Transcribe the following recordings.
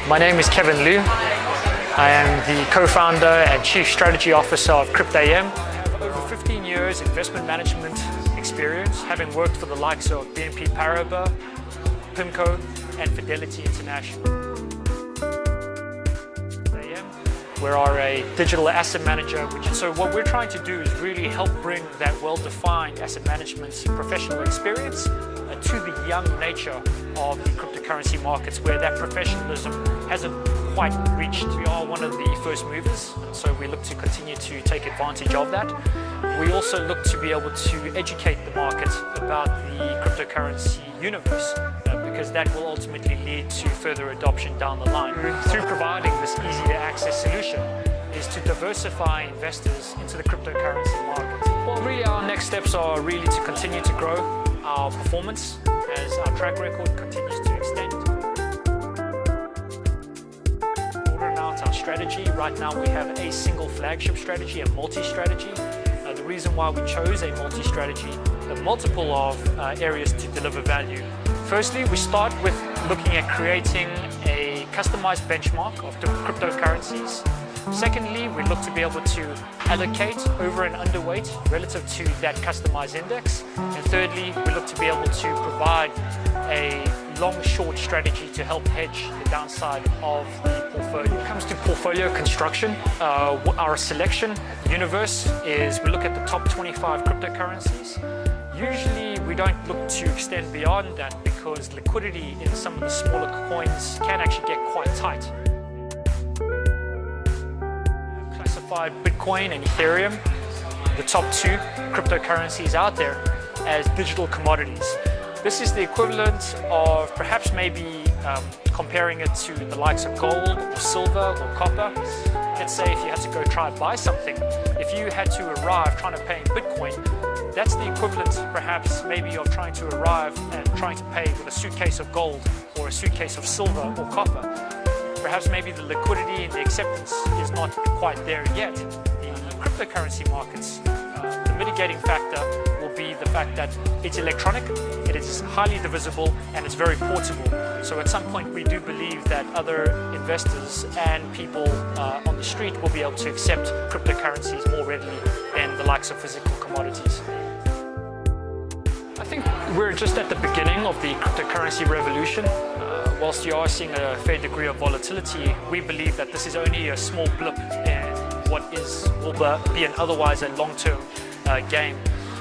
My name is Kevin Liu. I am the co-founder and chief strategy officer of CryptAM. I have over 15 years investment management experience, having worked for the likes of BNP Paribas, PIMCO, and Fidelity International. We are a digital asset manager, so what we're trying to do is really help bring that well-defined asset management professional experience to the young nature of the cryptocurrency markets, where that professionalism hasn't quite reached. We are one of the first movers, and so we look to continue to take advantage of that. We also look to be able to educate the market about the cryptocurrency universe, because that will ultimately lead to further adoption down the line. Through providing this easy-to-access solution is to diversify investors into the cryptocurrency market. Well, really our next steps are really to continue to grow our performance as our track record continues to extend. Broaden out our strategy. Right now we have a single flagship strategy, a multi-strategy. The reason why we chose a multi-strategy, a multiple of areas to deliver value. Firstly, we start with looking at creating a customized benchmark of cryptocurrencies. Secondly, we look to be able to allocate over and underweight relative to that customized index. And thirdly, we look to be able to provide a long-short strategy to help hedge the downside of the portfolio. When it comes to portfolio construction, our selection universe is we look at the top 25 cryptocurrencies. Usually we don't look to extend beyond that because liquidity in some of the smaller coins can actually get quite tight. Classified Bitcoin and Ethereum, the top two cryptocurrencies out there, as digital commodities. This is the equivalent of perhaps maybe comparing it to the likes of gold or silver or copper. Let's say if you had to go try and buy something, if you had to arrive trying to pay in Bitcoin, that's the equivalent perhaps maybe of trying to arrive and trying to pay with a suitcase of gold or a suitcase of silver or copper. Perhaps maybe the liquidity and the acceptance is not quite there yet. The cryptocurrency markets, the mitigating factor will be the fact that it's electronic, it is highly divisible, and it's very portable. So at some point we do believe that other investors and people on the street will be able to accept cryptocurrencies more readily than the likes of physical commodities. I think we're just at the beginning of the cryptocurrency revolution. Whilst you are seeing a fair degree of volatility, we believe that this is only a small blip in what will be an otherwise a long-term game.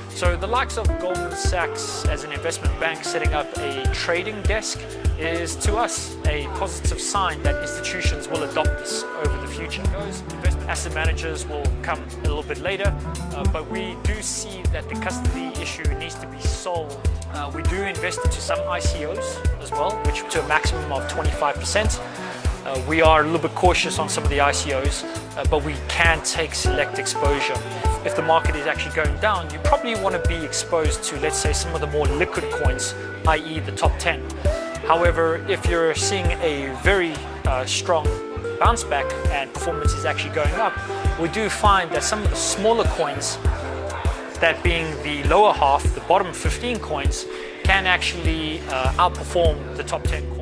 So the likes of Goldman Sachs as an investment bank setting up a trading desk is to us a positive sign that institutions will adopt this over the future. Those investment asset managers will come a little bit later, but we do see that the custody issue needs to be solved. We do invest into some ICOs as well, which to a maximum of 25%. We are a little bit cautious on some of the ICOs, but we can take select exposure. If the market is actually going down, you probably want to be exposed to, let's say, some of the more liquid coins, i.e. the top 10. However, if you're seeing a very strong bounce back and performance is actually going up, we do find that some of the smaller coins, that being the lower half, the bottom 15 coins, can actually outperform the top 10 coins.